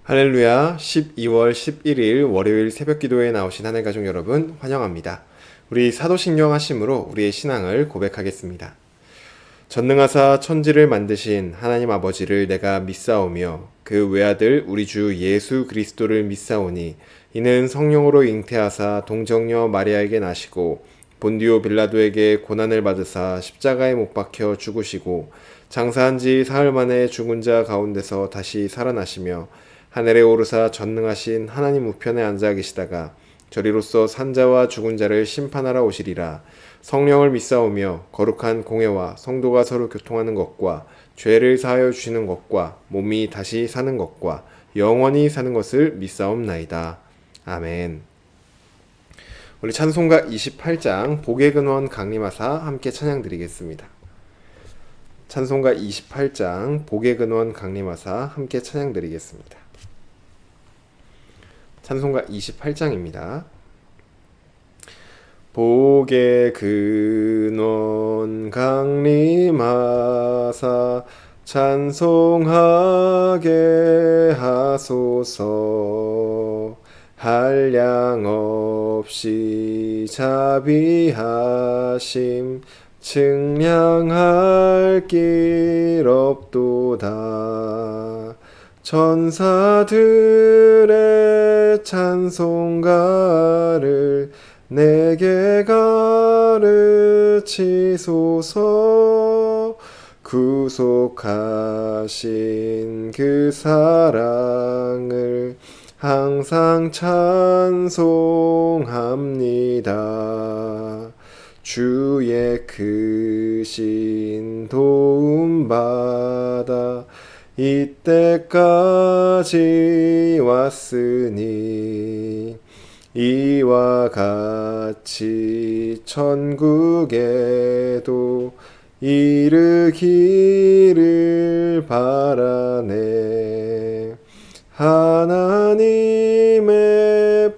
할렐루야. 12월 11일 월요일 새벽 기도에 나오신 하늘 가족 여러분 환영합니다. 우리 사도신경 하심으로 우리의 신앙을 고백하겠습니다. 전능하사 천지를 만드신 하나님 아버지를 내가 믿사오며 그 외아들 우리 주 예수 그리스도를 믿사오니 이는 성령으로 잉태하사 동정녀 마리아에게 나시고 본디오 빌라도에게 고난을 받으사 십자가에 못 박혀 죽으시고 장사한 지 사흘 만에 죽은 자 가운데서 다시 살아나시며 하늘에 오르사 전능하신 하나님 우편에 앉아 계시다가 저리로서 산자와 죽은 자를 심판하러 오시리라. 성령을 믿사오며 거룩한 공회와 성도가 서로 교통하는 것과 죄를 사하여 주시는 것과 몸이 다시 사는 것과 영원히 사는 것을 믿사옵나이다. 아멘. 우리 찬송가 28장 복의 근원 강림하사 함께 찬양 드리겠습니다. 찬송가 28장 복의 근원 강림하사 함께 찬양 드리겠습니다. 찬송가 28장입니다. 복의 근원 강림하사 찬송하게 하소서. 한량 없이 자비하심 측량할 길 없도다. 천사들의 찬송가를 내게 가르치소서. 구속하신 그 사랑을 항상 찬송합니다. 주의 크신 도움받아 이때까지 왔으니 이와 같이 천국에도 이르기를 바라네. 하나님의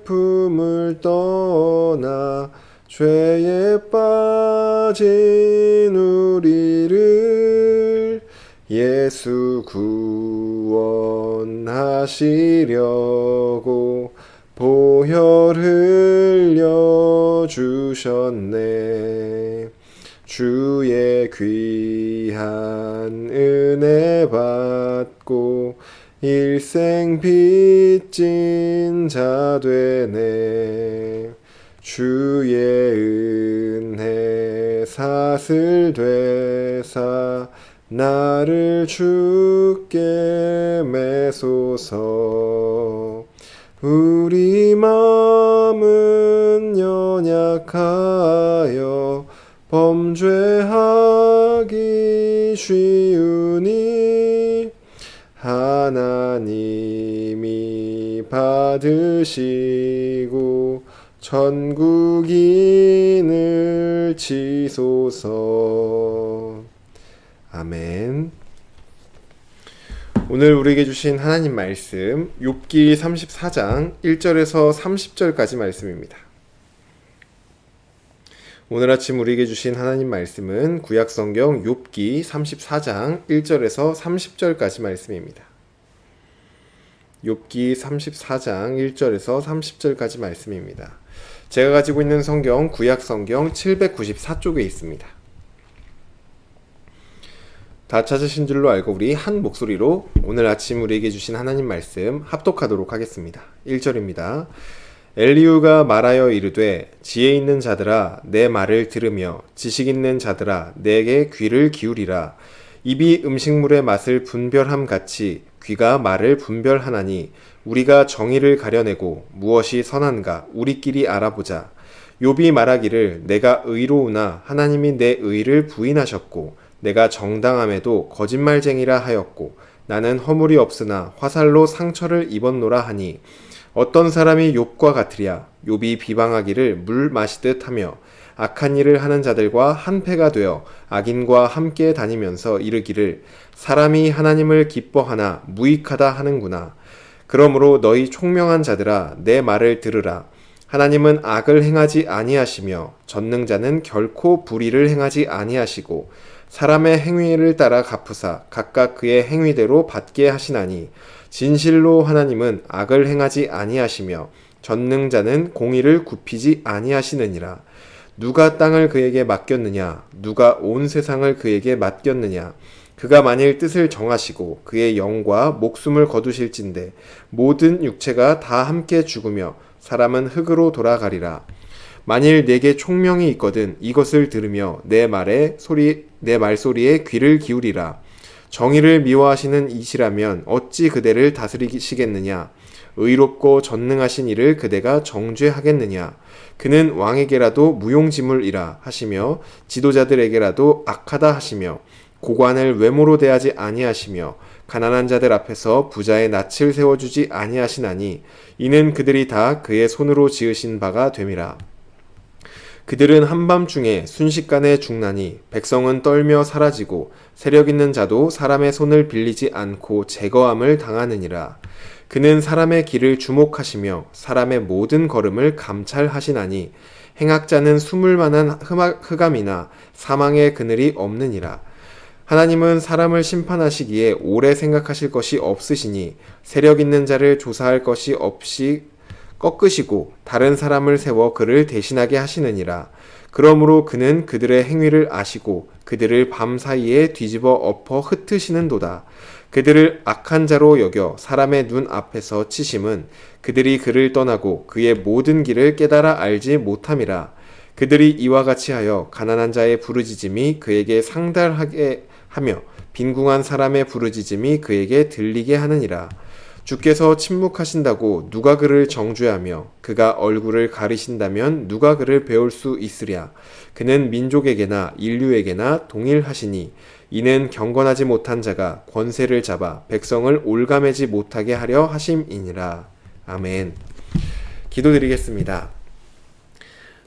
품을 떠나 죄에 빠진 우리를 예수 구원하시려고 보혈 흘려 주셨네. 주의 귀한 은혜 받고 일생 빚진 자 되네. 주의 은혜 사슬 되사 나를 주께 매소서. 우리 마음은 연약하여 범죄하기 쉬우니 하나님이 받으시고 천국인을 치소서. 아멘. 오늘 우리에게 주신 하나님 말씀 욥기 34장 1절에서 30절까지 말씀입니다. 오늘 아침 우리에게 주신 하나님 말씀은 구약성경 욥기 34장 1절에서 30절까지 말씀입니다. 욥기 34장 1절에서 30절까지 말씀입니다. 제가 가지고 있는 성경 구약성경 794쪽에 있습니다. 다 찾으신 줄로 알고 우리 한 목소리로 오늘 아침 우리에게 주신 하나님 말씀 합독하도록 하겠습니다. 1절입니다. 엘리후가 말하여 이르되 지혜 있는 자들아 내 말을 들으며 지식 있는 자들아 내게 귀를 기울이라. 입이 음식물의 맛을 분별함 같이 귀가 말을 분별하나니 우리가 정의를 가려내고 무엇이 선한가 우리끼리 알아보자. 욥이 말하기를 내가 의로우나 하나님이 내 의를 부인하셨고 내가 정당함에도 거짓말쟁이라 하였고 나는 허물이 없으나 화살로 상처를 입었노라 하니 어떤 사람이 욥과 같으랴. 욥이 비방하기를 물 마시듯 하며 악한 일을 하는 자들과 한패가 되어 악인과 함께 다니면서 이르기를 사람이 하나님을 기뻐하나 무익하다 하는구나. 그러므로 너희 총명한 자들아 내 말을 들으라. 하나님은 악을 행하지 아니하시며 전능자는 결코 불의를 행하지 아니하시고 사람의 행위를 따라 갚으사 각각 그의 행위대로 받게 하시나니 진실로 하나님은 악을 행하지 아니하시며 전능자는 공의를 굽히지 아니하시느니라. 누가 땅을 그에게 맡겼느냐? 누가 온 세상을 그에게 맡겼느냐? 그가 만일 뜻을 정하시고 그의 영과 목숨을 거두실진대 모든 육체가 다 함께 죽으며 사람은 흙으로 돌아가리라. 만일 내게 총명이 있거든 이것을 들으며 내 말소리에 귀를 기울이라. 정의를 미워하시는 이시라면 어찌 그대를 다스리시겠느냐? 의롭고 전능하신 이를 그대가 정죄하겠느냐? 그는 왕에게라도 무용지물이라 하시며 지도자들에게라도 악하다 하시며 고관을 외모로 대하지 아니하시며 가난한 자들 앞에서 부자의 낯을 세워주지 아니하시나니 이는 그들이 다 그의 손으로 지으신 바가 됨이라. 그들은 한밤중에 순식간에 죽나니 백성은 떨며 사라지고 세력 있는 자도 사람의 손을 빌리지 않고 제거함을 당하느니라. 그는 사람의 길을 주목하시며 사람의 모든 걸음을 감찰하시나니 행악자는 숨을 만한 흑암이나 사망의 그늘이 없느니라. 하나님은 사람을 심판하시기에 오래 생각하실 것이 없으시니 세력 있는 자를 조사할 것이 없이 꺾으시고 다른 사람을 세워 그를 대신하게 하시느니라. 그러므로 그는 그들의 행위를 아시고 그들을 밤사이에 뒤집어 엎어 흩으시는도다. 그들을 악한 자로 여겨 사람의 눈 앞에서 치심은 그들이 그를 떠나고 그의 모든 길을 깨달아 알지 못함이라. 그들이 이와 같이 하여 가난한 자의 부르짖음이 그에게 상달하게 하며 빈궁한 사람의 부르짖음이 그에게 들리게 하느니라. 주께서 침묵하신다고 누가 그를 정죄하며 그가 얼굴을 가리신다면 누가 그를 배울 수 있으랴. 그는 민족에게나 인류에게나 동일하시니 이는 경건하지 못한 자가 권세를 잡아 백성을 올가매지 못하게 하려 하심이니라. 아멘. 기도드리겠습니다.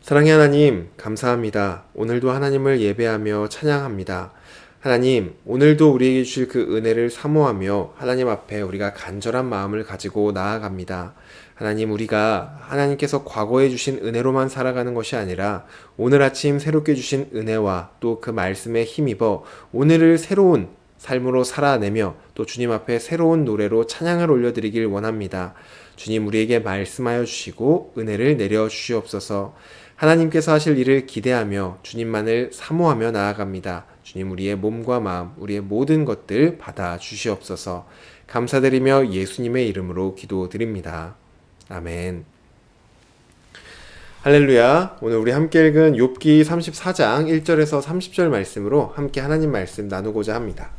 사랑의 하나님, 감사합니다. 오늘도 하나님을 예배하며 찬양합니다. 하나님, 오늘도 우리에게 주실 그 은혜를 사모하며 하나님 앞에 우리가 간절한 마음을 가지고 나아갑니다. 하나님, 우리가 하나님께서 과거에 주신 은혜로만 살아가는 것이 아니라 오늘 아침 새롭게 주신 은혜와 또 그 말씀에 힘입어 오늘을 새로운 삶으로 살아내며 또 주님 앞에 새로운 노래로 찬양을 올려드리길 원합니다. 주님, 우리에게 말씀하여 주시고 은혜를 내려 주시옵소서. 하나님께서 하실 일을 기대하며 주님만을 사모하며 나아갑니다. 주님, 우리의 몸과 마음, 우리의 모든 것들 받아 주시옵소서. 감사드리며 예수님의 이름으로 기도드립니다. 아멘. 할렐루야. 오늘 우리 함께 읽은 욥기 34장 1절에서 30절 말씀으로 함께 하나님 말씀 나누고자 합니다.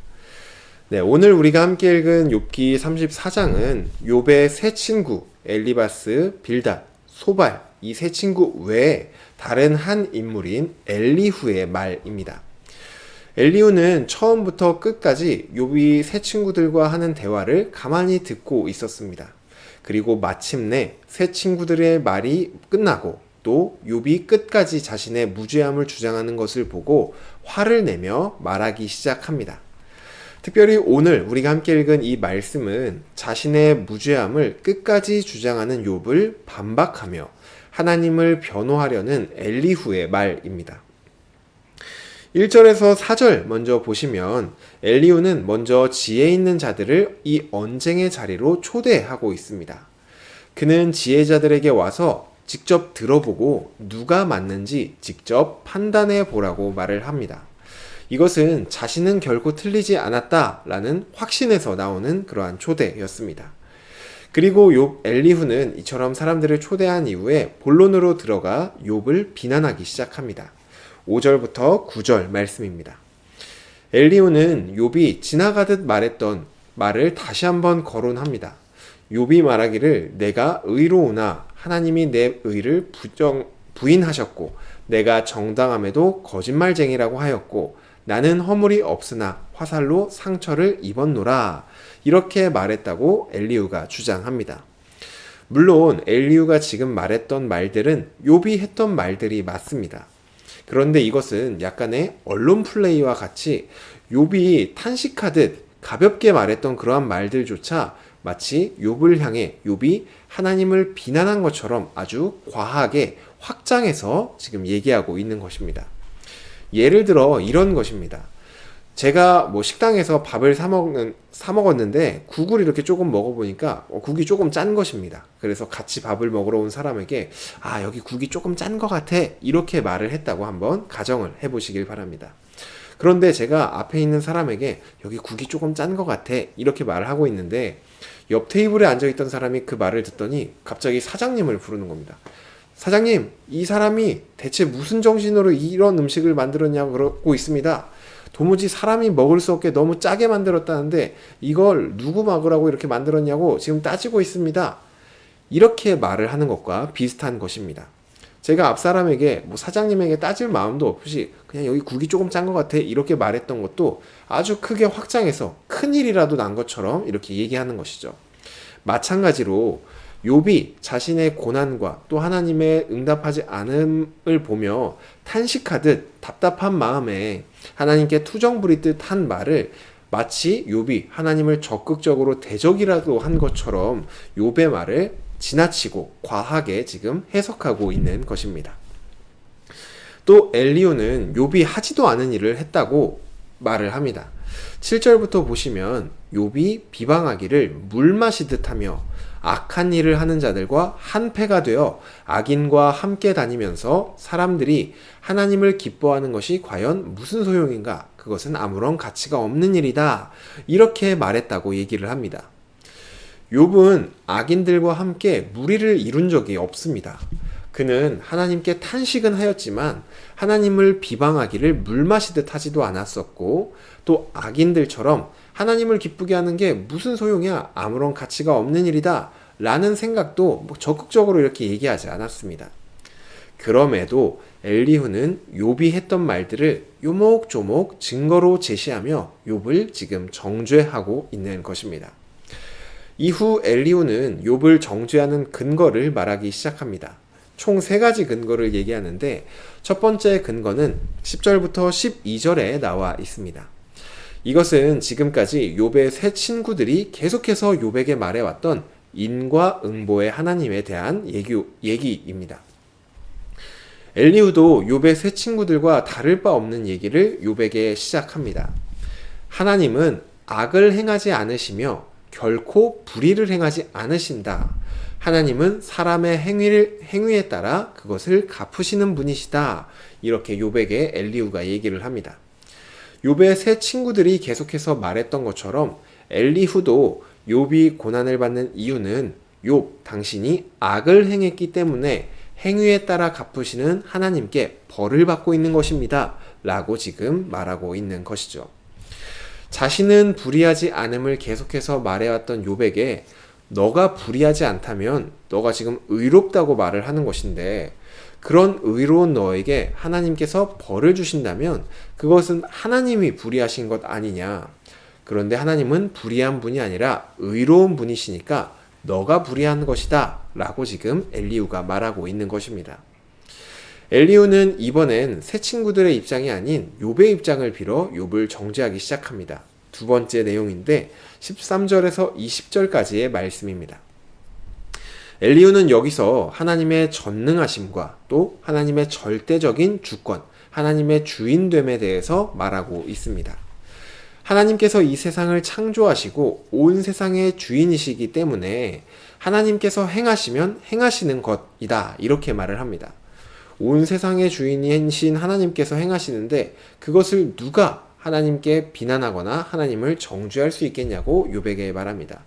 네, 오늘 우리가 함께 읽은 욥기 34장은 욥의 세 친구 엘리바스, 빌닷, 소발 이 세 친구 외에 다른 한 인물인 엘리후의 말입니다. 엘리후는 처음부터 끝까지 욥이 세 친구들과 하는 대화를 가만히 듣고 있었습니다. 그리고 마침내 세 친구들의 말이 끝나고 또 욥이 끝까지 자신의 무죄함을 주장하는 것을 보고 화를 내며 말하기 시작합니다. 특별히 오늘 우리가 함께 읽은 이 말씀은 자신의 무죄함을 끝까지 주장하는 욥을 반박하며 하나님을 변호하려는 엘리후의 말입니다. 1절에서 4절 먼저 보시면 엘리후는 먼저 지혜 있는 자들을 이 언쟁의 자리로 초대하고 있습니다. 그는 지혜자들에게 와서 직접 들어보고 누가 맞는지 직접 판단해 보라고 말을 합니다. 이것은 자신은 결코 틀리지 않았다라는 확신에서 나오는 그러한 초대였습니다. 그리고 엘리후는 이처럼 사람들을 초대한 이후에 본론으로 들어가 욥을 비난하기 시작합니다. 5절부터 9절 말씀입니다. 엘리후는 욥이 지나가듯 말했던 말을 다시 한번 거론합니다. 욥이 말하기를 내가 의로우나 하나님이 내 의를 부인하셨고 내가 정당함에도 거짓말쟁이라고 하였고 나는 허물이 없으나 화살로 상처를 입었노라. 이렇게 말했다고 엘리후가 주장합니다. 물론 엘리후가 지금 말했던 말들은 욥이 했던 말들이 맞습니다. 그런데 이것은 약간의 언론 플레이와 같이 욥이 탄식하듯 가볍게 말했던 그러한 말들조차 마치 욥을 향해 욥이 하나님을 비난한 것처럼 아주 과하게 확장해서 지금 얘기하고 있는 것입니다. 예를 들어 이런 것입니다. 제가 뭐 식당에서 밥을 사 먹었는데 국을 이렇게 조금 먹어보니까 국이 조금 짠 것입니다. 그래서 같이 밥을 먹으러 온 사람에게 아, 여기 국이 조금 짠 것 같아. 이렇게 말을 했다고 한번 가정을 해보시길 바랍니다. 그런데 제가 앞에 있는 사람에게 여기 국이 조금 짠 것 같아. 이렇게 말을 하고 있는데 옆 테이블에 앉아있던 사람이 그 말을 듣더니 갑자기 사장님을 부르는 겁니다. 사장님, 이 사람이 대체 무슨 정신으로 이런 음식을 만들었냐고 그러고 있습니다. 도무지 사람이 먹을 수 없게 너무 짜게 만들었다는데 이걸 누구 먹으라고 이렇게 만들었냐고 지금 따지고 있습니다. 이렇게 말을 하는 것과 비슷한 것입니다. 제가 앞 사람에게 뭐 사장님에게 따질 마음도 없이 그냥 여기 국이 조금 짠 것 같아 이렇게 말했던 것도 아주 크게 확장해서 큰일이라도 난 것처럼 이렇게 얘기하는 것이죠. 마찬가지로 욥이 자신의 고난과 또 하나님의 응답하지 않음을 보며 탄식하듯 답답한 마음에 하나님께 투정 부릴 듯 한 말을 마치 욥이 하나님을 적극적으로 대적이라도 한 것처럼 욥의 말을 지나치고 과하게 지금 해석하고 있는 것입니다. 또 엘리후는 욥이 하지도 않은 일을 했다고 말을 합니다. 7절부터 보시면 욥이 비방하기를 물 마시듯 하며 악한 일을 하는 자들과 한패가 되어 악인과 함께 다니면서 사람들이 하나님을 기뻐하는 것이 과연 무슨 소용인가? 그것은 아무런 가치가 없는 일이다. 이렇게 말했다고 얘기를 합니다. 욥은 악인들과 함께 무리를 이룬 적이 없습니다. 그는 하나님께 탄식은 하였지만 하나님을 비방하기를 물 마시듯 하지도 않았었고 또 악인들처럼 하나님을 기쁘게 하는 게 무슨 소용이야? 아무런 가치가 없는 일이다. 라는 생각도 적극적으로 이렇게 얘기하지 않았습니다. 그럼에도 엘리후는 욥이 했던 말들을 요목조목 증거로 제시하며 욥을 지금 정죄하고 있는 것입니다. 이후 엘리후는 욥을 정죄하는 근거를 말하기 시작합니다. 총 3가지 근거를 얘기하는데 첫 번째 근거는 10절부터 12절에 나와 있습니다. 이것은 지금까지 욥의 세 친구들이 계속해서 욥에게 말해왔던 인과응보의 하나님에 대한 얘기입니다. 엘리후도 욥의 세 친구들과 다를 바 없는 얘기를 욥에게 시작합니다. 하나님은 악을 행하지 않으시며 결코 불의를 행하지 않으신다. 하나님은 사람의 행위에 따라 그것을 갚으시는 분이시다. 이렇게 욥에게 엘리후가 얘기를 합니다. 욥의 세 친구들이 계속해서 말했던 것처럼 엘리후도 욥이 고난을 받는 이유는 욥 당신이 악을 행했기 때문에 행위에 따라 갚으시는 하나님께 벌을 받고 있는 것입니다. 라고 지금 말하고 있는 것이죠. 자신은 불의하지 않음을 계속해서 말해왔던 욥에게 너가 불의하지 않다면 너가 지금 의롭다고 말을 하는 것인데 그런 의로운 너에게 하나님께서 벌을 주신다면 그것은 하나님이 불의하신 것 아니냐. 그런데 하나님은 불의한 분이 아니라 의로운 분이시니까 너가 불의한 것이다 라고 지금 엘리후가 말하고 있는 것입니다. 엘리후는 이번엔 새 친구들의 입장이 아닌 욥의 입장을 빌어 욥을 정죄하기 시작합니다. 두 번째 내용인데 13절에서 20절까지의 말씀입니다. 엘리후는 여기서 하나님의 전능하심과 또 하나님의 절대적인 주권, 하나님의 주인됨에 대해서 말하고 있습니다. 하나님께서 이 세상을 창조하시고 온 세상의 주인이시기 때문에 하나님께서 행하시면 행하시는 것이다. 이렇게 말을 합니다. 온 세상의 주인이신 하나님께서 행하시는데 그것을 누가 하나님께 비난하거나 하나님을 정죄할 수 있겠냐고 욥에게 말합니다.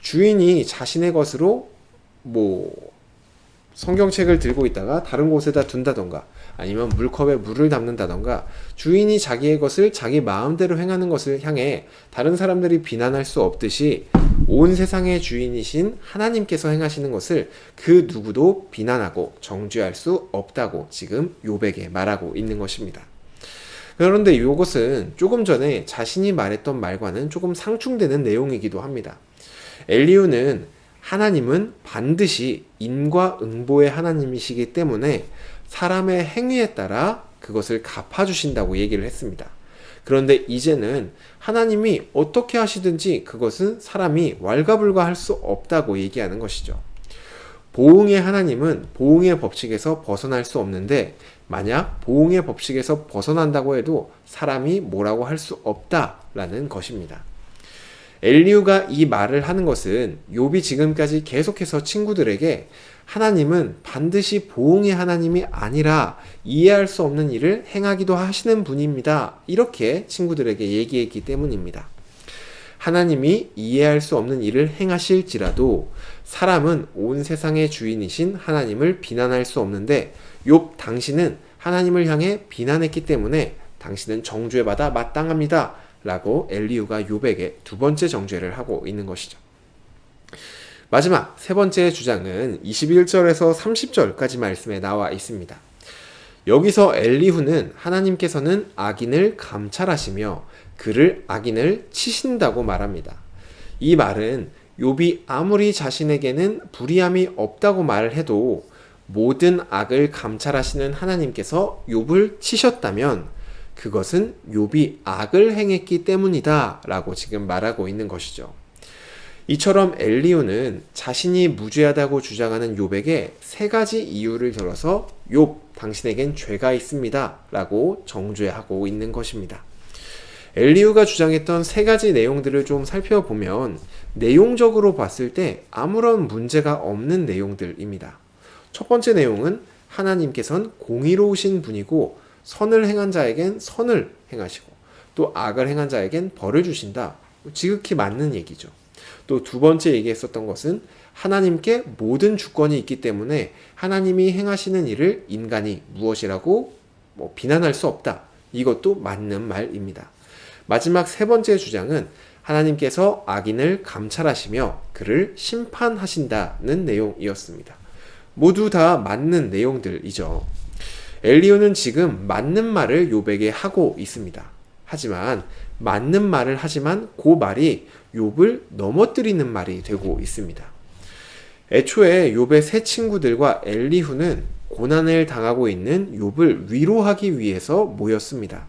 주인이 자신의 것으로 성경책을 들고 있다가 다른 곳에다 둔다던가 아니면 물컵에 물을 담는다던가 주인이 자기의 것을 자기 마음대로 행하는 것을 향해 다른 사람들이 비난할 수 없듯이 온 세상의 주인이신 하나님께서 행하시는 것을 그 누구도 비난하고 정죄할 수 없다고 지금 욥에게 말하고 있는 것입니다. 그런데 이것은 조금 전에 자신이 말했던 말과는 조금 상충되는 내용이기도 합니다. 엘리후는 하나님은 반드시 인과응보의 하나님이시기 때문에 사람의 행위에 따라 그것을 갚아주신다고 얘기를 했습니다. 그런데 이제는 하나님이 어떻게 하시든지 그것은 사람이 왈가불가할 수 없다고 얘기하는 것이죠. 보응의 하나님은 보응의 법칙에서 벗어날 수 없는데 만약 보응의 법칙에서 벗어난다고 해도 사람이 뭐라고 할 수 없다라는 것입니다. 엘리후가 이 말을 하는 것은 욥이 지금까지 계속해서 친구들에게 하나님은 반드시 보응의 하나님이 아니라 이해할 수 없는 일을 행하기도 하시는 분입니다. 이렇게 친구들에게 얘기했기 때문입니다. 하나님이 이해할 수 없는 일을 행하실지라도 사람은 온 세상의 주인이신 하나님을 비난할 수 없는데 욥 당신은 하나님을 향해 비난했기 때문에 당신은 정죄 받아 마땅합니다. 라고 엘리후가 욥에게 두 번째 정죄를 하고 있는 것이죠. 마지막 세 번째 주장은 21절에서 30절까지 말씀에 나와 있습니다. 여기서 엘리후는 하나님께서는 악인을 감찰하시며 그를 악인을 치신다고 말합니다. 이 말은 욥이 아무리 자신에게는 불의함이 없다고 말을 해도 모든 악을 감찰하시는 하나님께서 욥을 치셨다면 그것은 욥이 악을 행했기 때문이다 라고 지금 말하고 있는 것이죠. 이처럼 엘리후는 자신이 무죄하다고 주장하는 욥에게 세 가지 이유를 들어서 욥 당신에겐 죄가 있습니다 라고 정죄하고 있는 것입니다. 엘리후가 주장했던 세 가지 내용들을 좀 살펴보면 내용적으로 봤을 때 아무런 문제가 없는 내용들입니다. 첫 번째 내용은 하나님께서는 공의로우신 분이고 선을 행한 자에겐 선을 행하시고 또 악을 행한 자에겐 벌을 주신다. 지극히 맞는 얘기죠. 또 두 번째 얘기했었던 것은 하나님께 모든 주권이 있기 때문에 하나님이 행하시는 일을 인간이 무엇이라고 비난할 수 없다. 이것도 맞는 말입니다. 마지막 세 번째 주장은 하나님께서 악인을 감찰하시며 그를 심판하신다는 내용이었습니다. 모두 다 맞는 내용들이죠. 엘리후는 지금 맞는 말을 욥에게 하고 있습니다. 하지만 맞는 말을 하지만 그 말이 욥을 넘어뜨리는 말이 되고 있습니다. 애초에 욥의 세 친구들과 엘리후는 고난을 당하고 있는 욥을 위로하기 위해서 모였습니다.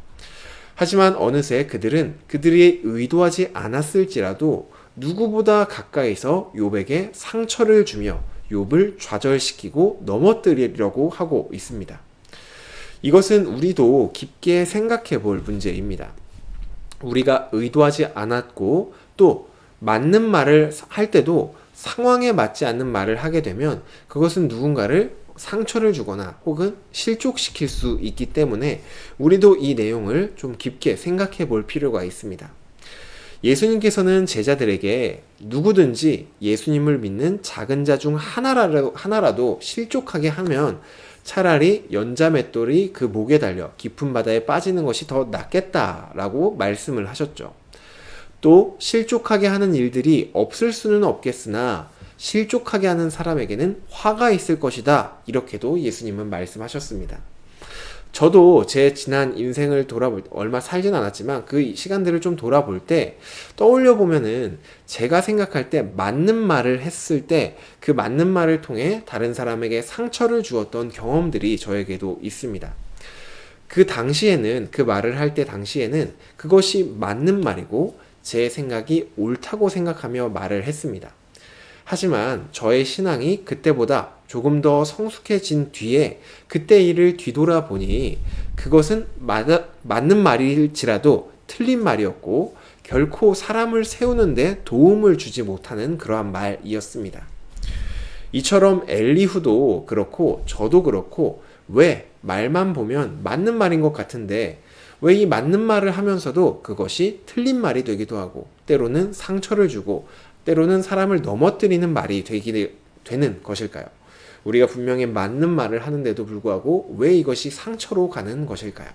하지만 어느새 그들은 그들이 의도하지 않았을지라도 누구보다 가까이서 욥에게 상처를 주며 욥을 좌절시키고 넘어뜨리려고 하고 있습니다. 이것은 우리도 깊게 생각해 볼 문제입니다. 우리가 의도하지 않았고 또 맞는 말을 할 때도 상황에 맞지 않는 말을 하게 되면 그것은 누군가를 상처를 주거나 혹은 실족시킬 수 있기 때문에 우리도 이 내용을 좀 깊게 생각해 볼 필요가 있습니다. 예수님께서는 제자들에게 누구든지 예수님을 믿는 작은 자 중 하나라도 실족하게 하면 차라리 연자맷돌이 그 목에 달려 깊은 바다에 빠지는 것이 더 낫겠다라고 말씀을 하셨죠. 또 실족하게 하는 일들이 없을 수는 없겠으나 실족하게 하는 사람에게는 화가 있을 것이다. 이렇게도 예수님은 말씀하셨습니다. 저도 제 지난 인생을 얼마 살진 않았지만 그 시간들을 좀 돌아볼 때 떠올려 보면은 제가 생각할 때 맞는 말을 했을 때 그 맞는 말을 통해 다른 사람에게 상처를 주었던 경험들이 저에게도 있습니다. 그 당시에는 그 말을 할 때 당시에는 그것이 맞는 말이고 제 생각이 옳다고 생각하며 말을 했습니다. 하지만 저의 신앙이 그때보다 조금 더 성숙해진 뒤에 그때 일을 뒤돌아보니 그것은 맞는 말일지라도 틀린 말이었고 결코 사람을 세우는데 도움을 주지 못하는 그러한 말이었습니다. 이처럼 엘리후도 그렇고 저도 그렇고 왜 말만 보면 맞는 말인 것 같은데 왜 이 맞는 말을 하면서도 그것이 틀린 말이 되기도 하고 때로는 상처를 주고 때로는 사람을 넘어뜨리는 말이 되는 것일까요? 우리가 분명히 맞는 말을 하는데도 불구하고 왜 이것이 상처로 가는 것일까요?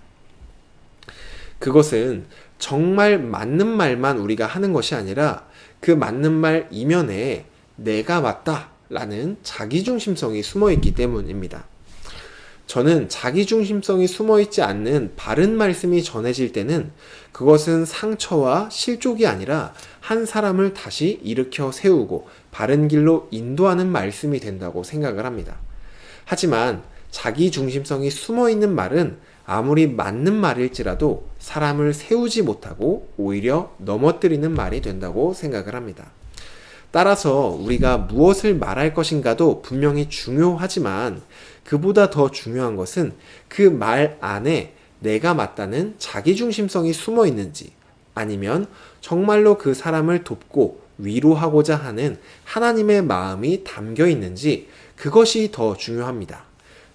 그것은 정말 맞는 말만 우리가 하는 것이 아니라 그 맞는 말 이면에 내가 맞다라는 자기중심성이 숨어있기 때문입니다. 저는 자기중심성이 숨어있지 않는 바른 말씀이 전해질 때는 그것은 상처와 실족이 아니라 한 사람을 다시 일으켜 세우고 바른 길로 인도하는 말씀이 된다고 생각을 합니다. 하지만 자기중심성이 숨어있는 말은 아무리 맞는 말일지라도 사람을 세우지 못하고 오히려 넘어뜨리는 말이 된다고 생각을 합니다. 따라서 우리가 무엇을 말할 것인가도 분명히 중요하지만 그보다 더 중요한 것은 그 말 안에 내가 맞다는 자기중심성이 숨어 있는지, 아니면 정말로 그 사람을 돕고 위로하고자 하는 하나님의 마음이 담겨 있는지, 그것이 더 중요합니다.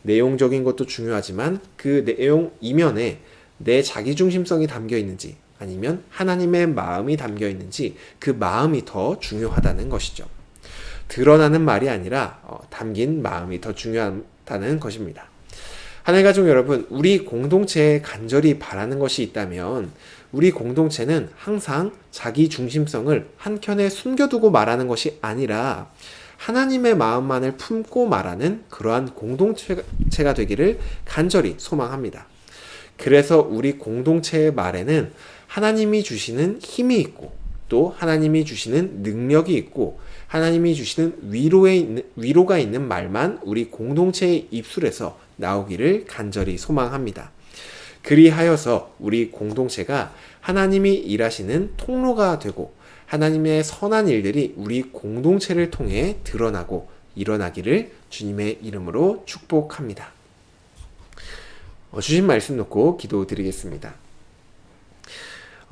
내용적인 것도 중요하지만 그 내용 이면에 내 자기중심성이 담겨 있는지, 아니면 하나님의 마음이 담겨 있는지, 그 마음이 더 중요하다는 것이죠. 드러나는 말이 아니라 담긴 마음이 더 중요하다는 것입니다. 하늘가족 여러분, 우리 공동체에 간절히 바라는 것이 있다면 우리 공동체는 항상 자기 중심성을 한켠에 숨겨두고 말하는 것이 아니라 하나님의 마음만을 품고 말하는 그러한 공동체가 되기를 간절히 소망합니다. 그래서 우리 공동체의 말에는 하나님이 주시는 힘이 있고, 또 하나님이 주시는 능력이 있고, 하나님이 주시는 위로가 있는 말만 우리 공동체의 입술에서 나오기를 간절히 소망합니다. 그리하여서 우리 공동체가 하나님이 일하시는 통로가 되고, 하나님의 선한 일들이 우리 공동체를 통해 드러나고 일어나기를 주님의 이름으로 축복합니다. 주신 말씀 놓고 기도드리겠습니다.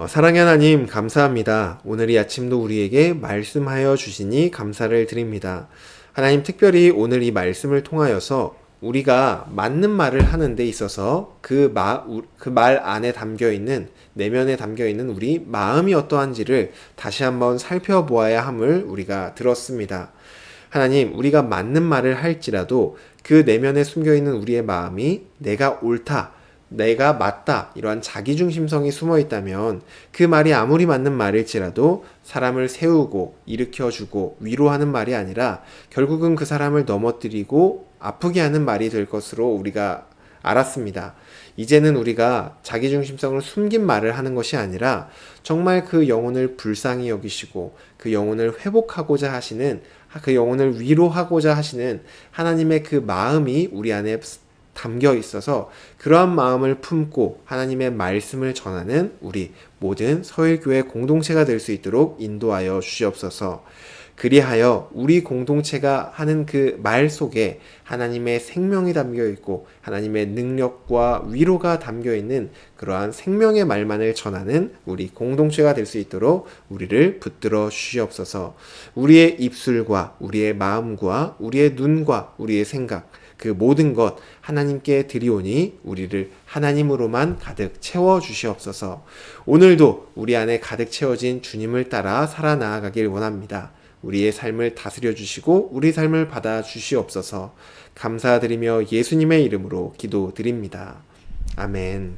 사랑의 하나님, 감사합니다. 오늘 이 아침도 우리에게 말씀하여 주시니 감사를 드립니다. 하나님, 특별히 오늘 이 말씀을 통하여서 우리가 맞는 말을 하는 데 있어서 그 말 안에 담겨있는, 내면에 담겨있는 우리 마음이 어떠한지를 다시 한번 살펴보아야 함을 우리가 들었습니다. 하나님, 우리가 맞는 말을 할지라도 그 내면에 숨겨있는 우리의 마음이 내가 옳다, 내가 맞다, 이러한 자기중심성이 숨어 있다면 그 말이 아무리 맞는 말일지라도 사람을 세우고 일으켜주고 위로하는 말이 아니라 결국은 그 사람을 넘어뜨리고 아프게 하는 말이 될 것으로 우리가 알았습니다. 이제는 우리가 자기중심성을 숨긴 말을 하는 것이 아니라 정말 그 영혼을 불쌍히 여기시고 그 영혼을 회복하고자 하시는, 그 영혼을 위로하고자 하시는 하나님의 그 마음이 우리 안에 담겨 있어서 그러한 마음을 품고 하나님의 말씀을 전하는 우리 모든 서일교회 공동체가 될 수 있도록 인도하여 주시옵소서. 그리하여 우리 공동체가 하는 그 말 속에 하나님의 생명이 담겨 있고 하나님의 능력과 위로가 담겨 있는 그러한 생명의 말만을 전하는 우리 공동체가 될 수 있도록 우리를 붙들어 주시옵소서. 우리의 입술과 우리의 마음과 우리의 눈과 우리의 생각, 그 모든 것 하나님께 드리오니 우리를 하나님으로만 가득 채워 주시옵소서. 오늘도 우리 안에 가득 채워진 주님을 따라 살아나가길 원합니다. 우리의 삶을 다스려 주시고 우리 삶을 받아 주시옵소서. 감사드리며 예수님의 이름으로 기도드립니다. 아멘.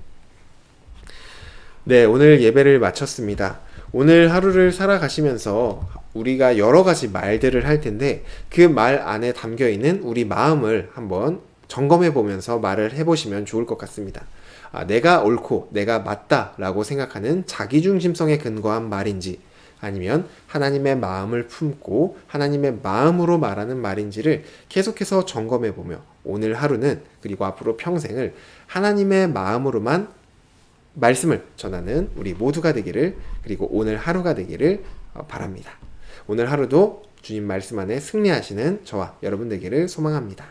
네, 오늘 예배를 마쳤습니다. 오늘 하루를 살아가시면서 우리가 여러 가지 말들을 할 텐데 그 말 안에 담겨 있는 우리 마음을 한번 점검해 보면서 말을 해보시면 좋을 것 같습니다. 내가 옳고 내가 맞다 라고 생각하는 자기중심성에 근거한 말인지, 아니면 하나님의 마음을 품고 하나님의 마음으로 말하는 말인지를 계속해서 점검해 보며 오늘 하루는, 그리고 앞으로 평생을 하나님의 마음으로만 말씀을 전하는 우리 모두가 되기를, 그리고 오늘 하루가 되기를 바랍니다. 오늘 하루도 주님 말씀 안에 승리하시는 저와 여러분 되기를 소망합니다.